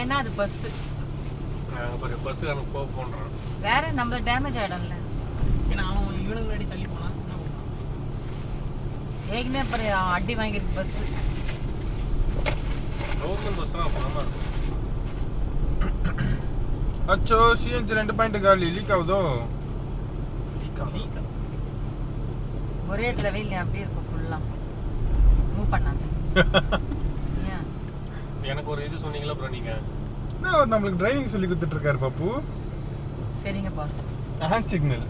ஏன்னா அது bus bus எனக்கு போன்றான். வேற நம்ம டேமேஜ் ஆயிடும்ல. ஏன்னா அவன் இவனுக்கு முன்னாடி தள்ளி போனா என்ன பண்ணுவான்? ஏற்கனவே அப்புறம் அடி வாங்கிருக்கு பஸ். கவர்மெண்ட் பஸ்லாம் அப்பதான் இருக்கும். அச்சோ சிஎன்ஜி 2 பாயிண்ட் காலி லீக் ஆகுதோ? ஒரே இடத்துல வெயில் அப்படியே இருக்கும் ஃபுல்லா மூவ் பண்ணாது. எனக்கு ஒரு இது சொன்னீங்களா ப்ரோ நீங்க? நம்மளுக்கு டிரைவிங் சொல்லி கொடுத்துட்டு இருக்காரு பாப்பு. சரிங்க பாஸ். ஹேண்ட் சிக்னல்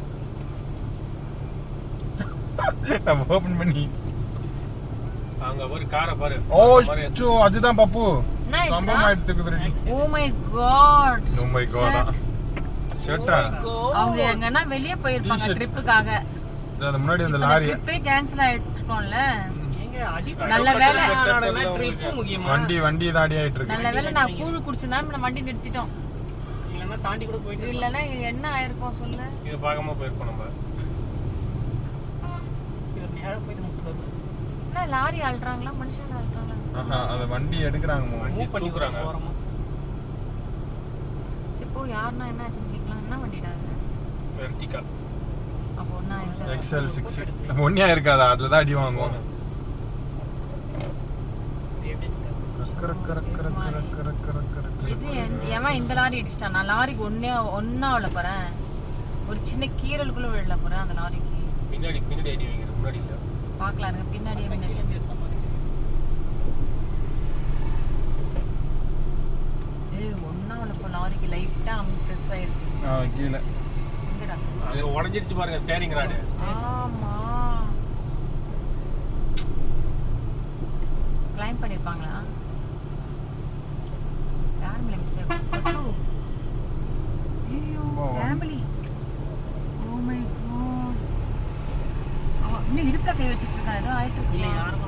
நம்ம ஓபன் பண்ணி அங்க ஒரு காரை பாரு. ஓ சோ அதுதான் பாப்பு சம்பவம் ஆயிடுத்துக்குது. Oh my god. Oh my god. ஷட்டா அவங்க எங்கன்னா வெளிய போயிருப்பாங்க ட்ரிப்புக்காக. அது முன்னாடி அந்த லாரி ட்ரிப்பே கேன்சல் ஆயிடுச்சுல. எங்க அடி நல்ல வேளை ட்ரிப் முக்கியமா. வண்டி தான் அடி ஆயிட்டு இருக்கு. நல்ல வேளை நான் கூழு குடிச்சனா நம்ம வண்டி நிறுத்திட்டோம். இல்லனா தாண்டி கூட போயிட்டு இல்லனா என்ன ஆயிருக்கும் சொல்லு. இது பார்க்காம போயிருப்போம் நம்ம. இது நேரா போயிட்டு முட்டுறது. என்ன லாரி ஆல்றாங்களா மனுஷங்க ஆல்றாங்களா? அந்த வண்டி எடுக்கறாங்க வண்டி தூக்குறாங்க. இப்போ யாருன்னா என்ன ஆச்சுன்னு கேக்கலாம். என்ன வண்டிடா அது? வெர்டிகா. அப்போ ஒண்ணா இல்ல. XL6 ஒண்ணியா இருக்காதா? அதுல தான் அடி வாங்குவாங்க. இது ஏன் இந்த லாரி அடிச்சிட்டான்? நான் லாரிக்கு ஒண்ணாவல போறேன். ஒரு சின்ன கீரலுக்குள்ள விழல போறேன் அந்த லாரிக்கு. பின்னாடி அடி வாங்குற முன்னாடி இல்ல. பார்க்கலாங்க பின்னாடியே முன்னாடி. ஏய் ஒண்ணாவல போ லாரிக்கு லைட்டா பிரஸ் ஆயிருக்கு. கீழ எங்கடா? அது உடைஞ்சிருச்சு பாருங்க ஸ்டீரிங் ராட். ஆமா. கிளைம் பண்ணிருப்பாங்களா? யார் மேல மிஸ்டேக்? ஐயோ ஃபேமிலி. O my God. அவன் இன்னும் இருக்க கை வச்சிட்டு இருக்கான். ஏதோ ஆயிட்டு இருக்கு. இல்ல யாரும்